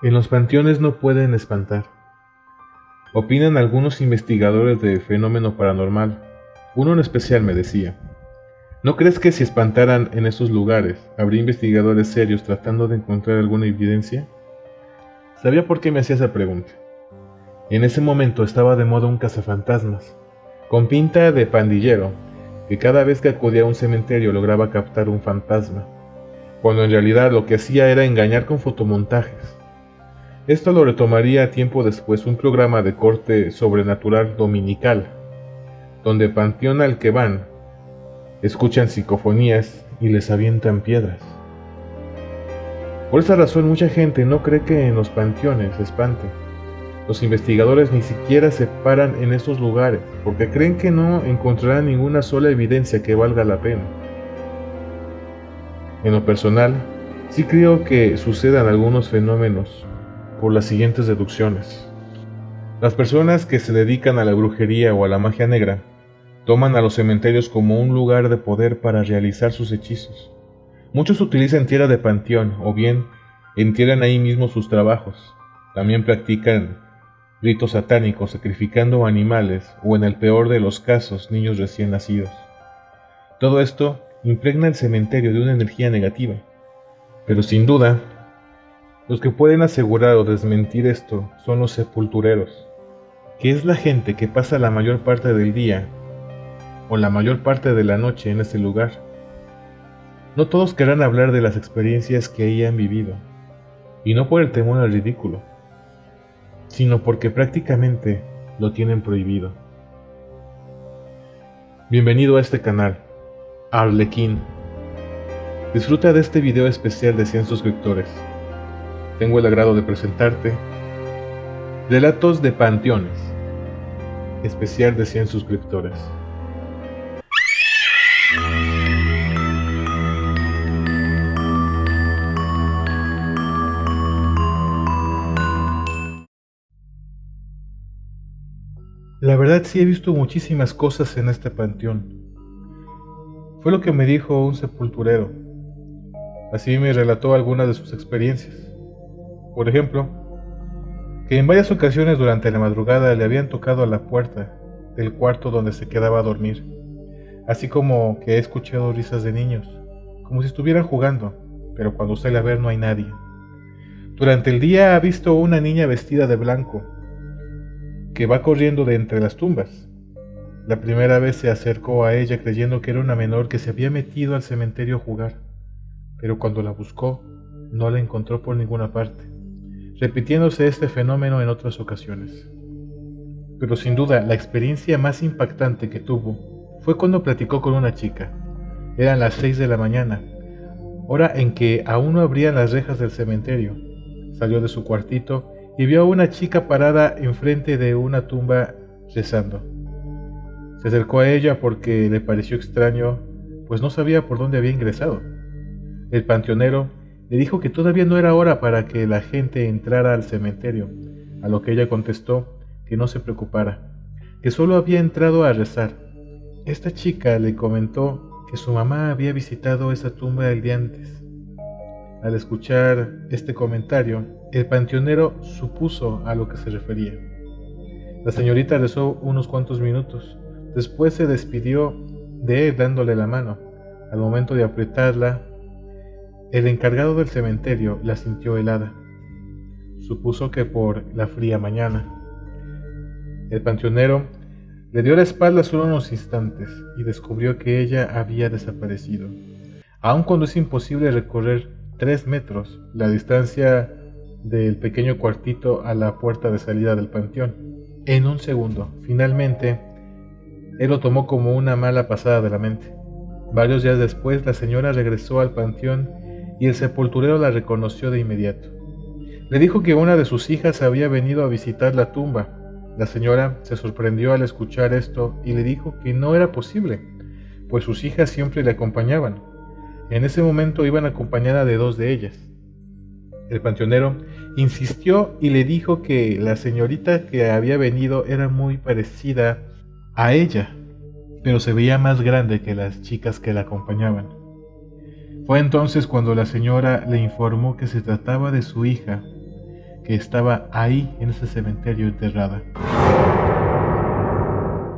En los panteones no pueden espantar, opinan algunos investigadores de fenómeno paranormal. Uno en especial me decía: ¿no crees que si espantaran en esos lugares, habría investigadores serios tratando de encontrar alguna evidencia? Sabía por qué me hacía esa pregunta. En ese momento estaba de moda un cazafantasmas, con pinta de pandillero, que cada vez que acudía a un cementerio lograba captar un fantasma, cuando en realidad lo que hacía era engañar con fotomontajes. Esto lo retomaría tiempo después un programa de corte sobrenatural dominical, donde panteón al que van, escuchan psicofonías y les avientan piedras. Por esa razón mucha gente no cree que en los panteones se espanten. Los investigadores ni siquiera se paran en esos lugares, porque creen que no encontrarán ninguna sola evidencia que valga la pena. En lo personal, sí creo que sucedan algunos fenómenos por las siguientes deducciones. Las personas que se dedican a la brujería o a la magia negra toman a los cementerios como un lugar de poder para realizar sus hechizos. Muchos utilizan tierra de panteón o bien entierran ahí mismo sus trabajos. También practican ritos satánicos sacrificando animales o, en el peor de los casos, niños recién nacidos. Todo esto impregna el cementerio de una energía negativa. Pero sin duda, los que pueden asegurar o desmentir esto son los sepultureros, que es la gente que pasa la mayor parte del día o la mayor parte de la noche en ese lugar. No todos querrán hablar de las experiencias que ahí han vivido, y no por el temor al ridículo, sino porque prácticamente lo tienen prohibido. Bienvenido a este canal, Arlequín. Disfruta de este video especial de 100 suscriptores. Tengo el agrado de presentarte Relatos de Panteones, especial de 100 suscriptores. La verdad sí he visto muchísimas cosas en este panteón. Fue lo que me dijo un sepulturero. Así me relató algunas de sus experiencias. Por ejemplo, que en varias ocasiones durante la madrugada le habían tocado a la puerta del cuarto donde se quedaba a dormir, así como que he escuchado risas de niños, como si estuvieran jugando, pero cuando sale a ver no hay nadie. Durante el día ha visto una niña vestida de blanco, que va corriendo de entre las tumbas. La primera vez se acercó a ella creyendo que era una menor que se había metido al cementerio a jugar, pero cuando la buscó, no la encontró por ninguna parte, repitiéndose este fenómeno en otras ocasiones. Pero sin duda, la experiencia más impactante que tuvo fue cuando platicó con una chica. Eran las 6 de la mañana, hora en que aún no abrían las rejas del cementerio. Salió de su cuartito y vio a una chica parada enfrente de una tumba rezando. Se acercó a ella porque le pareció extraño, pues no sabía por dónde había ingresado. El panteonero le dijo que todavía no era hora para que la gente entrara al cementerio, a lo que ella contestó que no se preocupara, que solo había entrado a rezar. Esta chica le comentó que su mamá había visitado esa tumba el día antes. Al escuchar este comentario, el panteonero supuso a lo que se refería. La señorita rezó unos cuantos minutos, después se despidió de él dándole la mano. Al momento de apretarla, el encargado del cementerio la sintió helada. Supuso que por la fría mañana. El panteonero le dio la espalda solo unos instantes y descubrió que ella había desaparecido. Aun cuando es imposible recorrer 3 metros, la distancia del pequeño cuartito a la puerta de salida del panteón, en un segundo, finalmente, él lo tomó como una mala pasada de la mente. Varios días después, la señora regresó al panteón y el sepulturero la reconoció de inmediato. Le dijo que una de sus hijas había venido a visitar la tumba. La señora se sorprendió al escuchar esto y le dijo que no era posible, pues sus hijas siempre le acompañaban. En ese momento iban acompañada de 2 de ellas. El panteonero insistió y le dijo que la señorita que había venido era muy parecida a ella, pero se veía más grande que las chicas que la acompañaban. Fue entonces cuando la señora le informó que se trataba de su hija, que estaba ahí en ese cementerio enterrada.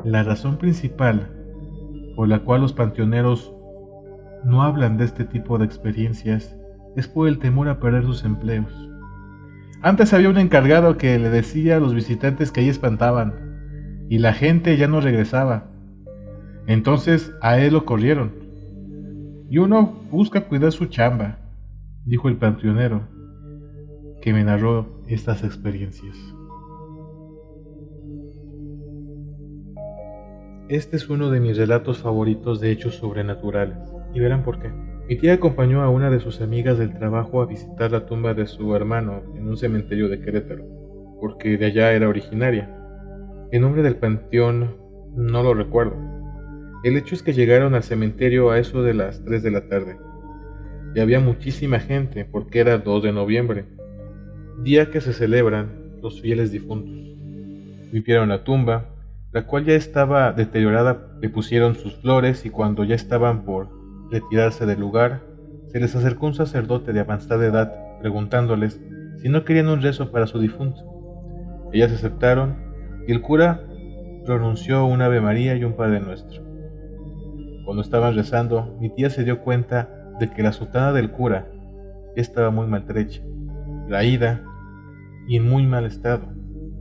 La razón principal por la cual los panteoneros no hablan de este tipo de experiencias es por el temor a perder sus empleos. Antes había un encargado que le decía a los visitantes que ahí espantaban y la gente ya no regresaba. Entonces a él lo corrieron. Y uno busca cuidar su chamba, dijo el panteonero que me narró estas experiencias. Este es uno de mis relatos favoritos de hechos sobrenaturales, y verán por qué. Mi tía acompañó a una de sus amigas del trabajo a visitar la tumba de su hermano en un cementerio de Querétaro, porque de allá era originaria. El nombre del panteón no lo recuerdo. El hecho es que llegaron al cementerio a eso de las 3 de la tarde, y había muchísima gente porque era 2 de noviembre, día que se celebran los fieles difuntos. Limpiaron la tumba, la cual ya estaba deteriorada, le pusieron sus flores y cuando ya estaban por retirarse del lugar, se les acercó un sacerdote de avanzada edad preguntándoles si no querían un rezo para su difunto. Ellas aceptaron y el cura pronunció un Ave María y un Padre Nuestro. Cuando estaban rezando, mi tía se dio cuenta de que la sotana del cura ya estaba muy maltrecha, raída y en muy mal estado,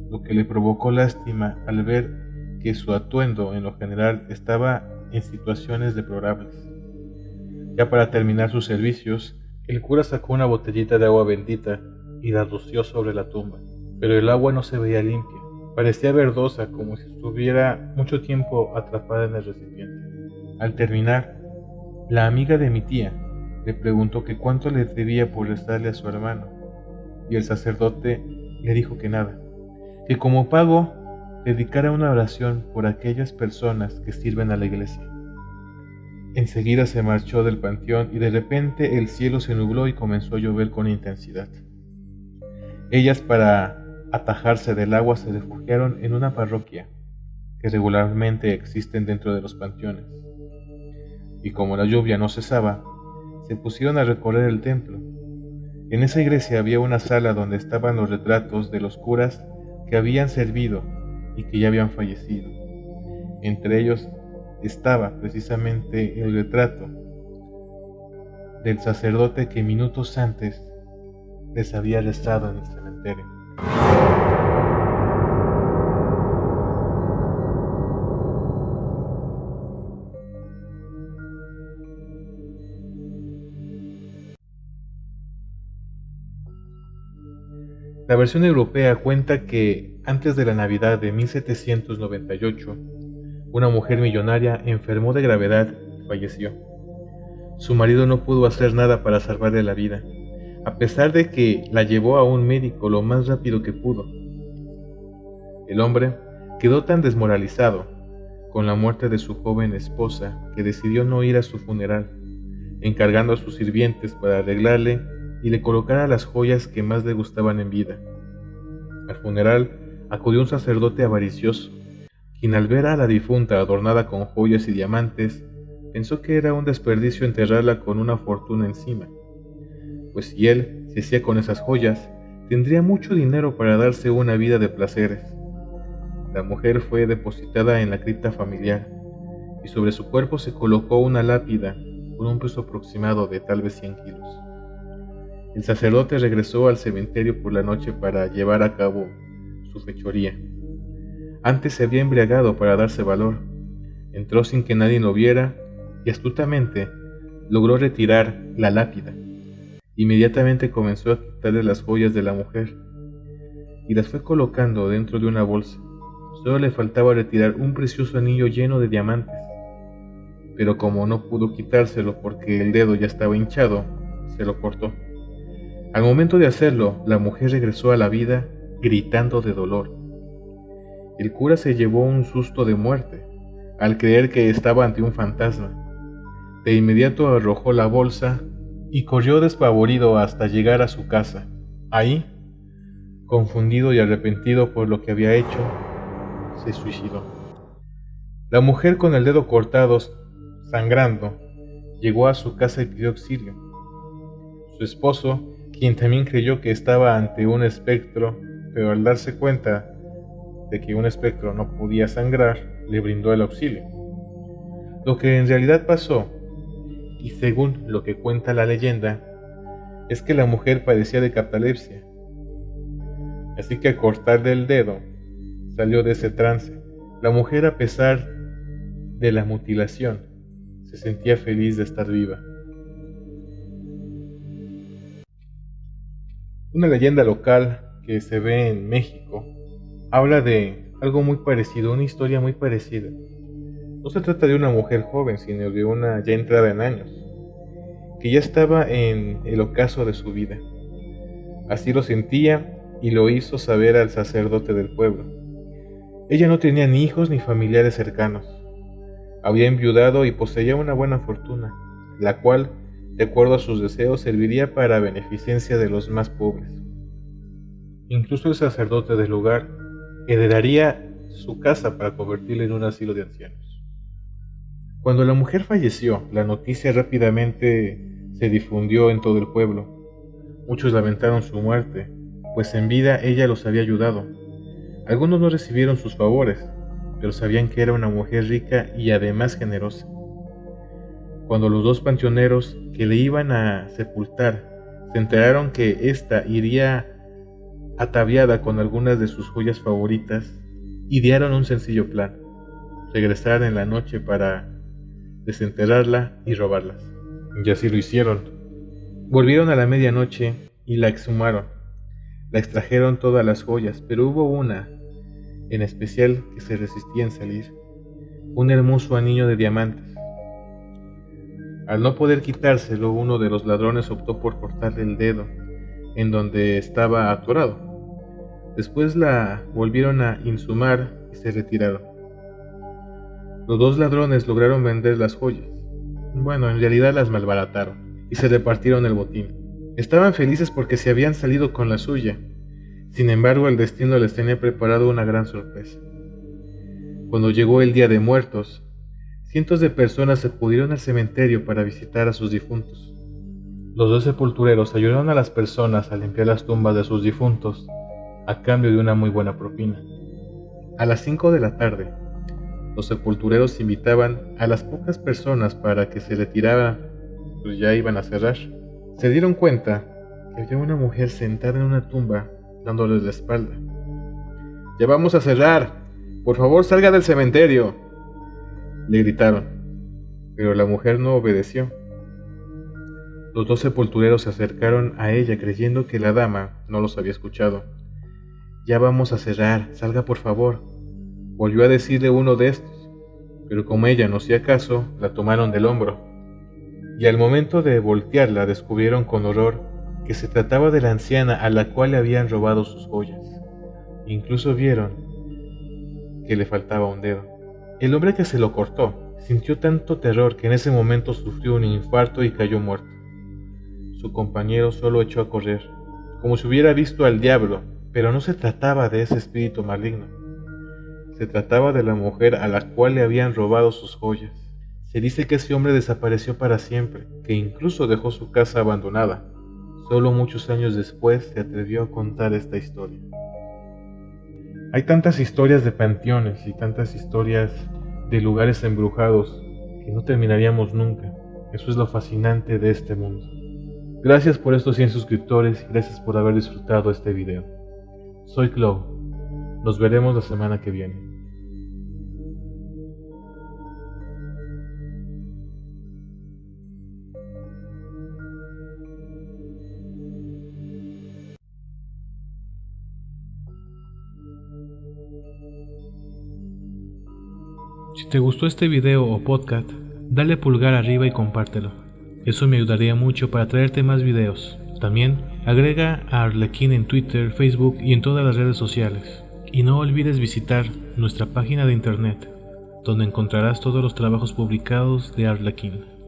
lo que le provocó lástima al ver que su atuendo en lo general estaba en situaciones deplorables. Ya para terminar sus servicios, el cura sacó una botellita de agua bendita y la roció sobre la tumba, pero el agua no se veía limpia, parecía verdosa como si estuviera mucho tiempo atrapada en el recipiente. Al terminar, la amiga de mi tía le preguntó que cuánto le debía por rezarle a su hermano, y el sacerdote le dijo que nada, que como pago dedicara una oración por aquellas personas que sirven a la iglesia. Enseguida se marchó del panteón y de repente el cielo se nubló y comenzó a llover con intensidad. Ellas, para atajarse del agua, se refugiaron en una parroquia que regularmente existen dentro de los panteones. Y como la lluvia no cesaba, se pusieron a recorrer el templo. En esa iglesia había una sala donde estaban los retratos de los curas que habían servido y que ya habían fallecido. Entre ellos estaba precisamente el retrato del sacerdote que minutos antes les había rezado en el cementerio. La versión europea cuenta que antes de la Navidad de 1798, una mujer millonaria enfermó de gravedad y falleció. Su marido no pudo hacer nada para salvarle la vida, a pesar de que la llevó a un médico lo más rápido que pudo. El hombre quedó tan desmoralizado con la muerte de su joven esposa que decidió no ir a su funeral, encargando a sus sirvientes para arreglarle y le colocara las joyas que más le gustaban en vida. Al funeral acudió un sacerdote avaricioso, quien al ver a la difunta adornada con joyas y diamantes, pensó que era un desperdicio enterrarla con una fortuna encima, pues si él se hacía con esas joyas, tendría mucho dinero para darse una vida de placeres. La mujer fue depositada en la cripta familiar, y sobre su cuerpo se colocó una lápida con un peso aproximado de tal vez 100 kilos. El sacerdote regresó al cementerio por la noche para llevar a cabo su fechoría. Antes se había embriagado para darse valor. Entró sin que nadie lo viera y astutamente logró retirar la lápida. Inmediatamente comenzó a quitarle las joyas de la mujer y las fue colocando dentro de una bolsa. Solo le faltaba retirar un precioso anillo lleno de diamantes, pero como no pudo quitárselo porque el dedo ya estaba hinchado, se lo cortó. Al momento de hacerlo, la mujer regresó a la vida gritando de dolor. El cura se llevó un susto de muerte al creer que estaba ante un fantasma. De inmediato arrojó la bolsa y corrió despavorido hasta llegar a su casa. Ahí, confundido y arrepentido por lo que había hecho, se suicidó. La mujer, con el dedo cortado, sangrando, llegó a su casa y pidió auxilio. Su esposo, quien también creyó que estaba ante un espectro, pero al darse cuenta de que un espectro no podía sangrar, le brindó el auxilio. Lo que en realidad pasó, y según lo que cuenta la leyenda, es que la mujer padecía de catalepsia, así que al cortarle el dedo, salió de ese trance. La mujer, a pesar de la mutilación, se sentía feliz de estar viva. Una leyenda local que se ve en México habla de algo muy parecido, una historia muy parecida. No se trata de una mujer joven, sino de una ya entrada en años, que ya estaba en el ocaso de su vida. Así lo sentía y lo hizo saber al sacerdote del pueblo. Ella no tenía ni hijos ni familiares cercanos. Había enviudado y poseía una buena fortuna, la cual, de acuerdo a sus deseos, serviría para beneficencia de los más pobres. Incluso el sacerdote del lugar heredaría su casa para convertirla en un asilo de ancianos. Cuando la mujer falleció, la noticia rápidamente se difundió en todo el pueblo. Muchos lamentaron su muerte, pues en vida ella los había ayudado. Algunos no recibieron sus favores, pero sabían que era una mujer rica y además generosa. Cuando los dos panteoneros que le iban a sepultar se enteraron que ésta iría ataviada con algunas de sus joyas favoritas, idearon un sencillo plan: regresar en la noche para desenterrarla y robarlas. Y así lo hicieron. Volvieron a la medianoche y la exhumaron. La extrajeron todas las joyas, pero hubo una en especial que se resistía en salir: un hermoso anillo de diamantes. Al no poder quitárselo, uno de los ladrones optó por cortarle el dedo en donde estaba atorado. Después la volvieron a inhumar y se retiraron. Los dos ladrones lograron vender las joyas. Bueno, en realidad las malbarataron y se repartieron el botín. Estaban felices porque se habían salido con la suya. Sin embargo, el destino les tenía preparado una gran sorpresa. Cuando llegó el Día de Muertos, cientos de personas acudieron al cementerio para visitar a sus difuntos. Los dos sepultureros ayudaron a las personas a limpiar las tumbas de sus difuntos a cambio de una muy buena propina. A las 5 de la tarde, los sepultureros invitaban a las pocas personas para que se retiraran, pues ya iban a cerrar. Se dieron cuenta que había una mujer sentada en una tumba dándoles la espalda. «¡Ya vamos a cerrar! ¡Por favor, salga del cementerio!», le gritaron, pero la mujer no obedeció. Los dos sepultureros se acercaron a ella creyendo que la dama no los había escuchado. «Ya vamos a cerrar, salga por favor», volvió a decirle uno de estos, pero como ella no hacía caso, la tomaron del hombro, y al momento de voltearla descubrieron con horror que se trataba de la anciana a la cual le habían robado sus joyas. Incluso vieron que le faltaba un dedo. El hombre que se lo cortó sintió tanto terror que en ese momento sufrió un infarto y cayó muerto. Su compañero solo echó a correr, como si hubiera visto al diablo, pero no se trataba de ese espíritu maligno. Se trataba de la mujer a la cual le habían robado sus joyas. Se dice que ese hombre desapareció para siempre, que incluso dejó su casa abandonada. Solo muchos años después se atrevió a contar esta historia. Hay tantas historias de panteones y tantas historias de lugares embrujados que no terminaríamos nunca. Eso es lo fascinante de este mundo. Gracias por estos 100 suscriptores y gracias por haber disfrutado este video. Soy Clau. Nos veremos la semana que viene. Si te gustó este video o podcast, dale pulgar arriba y compártelo. Eso me ayudaría mucho para traerte más videos. También agrega a Arlequín en Twitter, Facebook y en todas las redes sociales. Y no olvides visitar nuestra página de internet, donde encontrarás todos los trabajos publicados de Arlequín.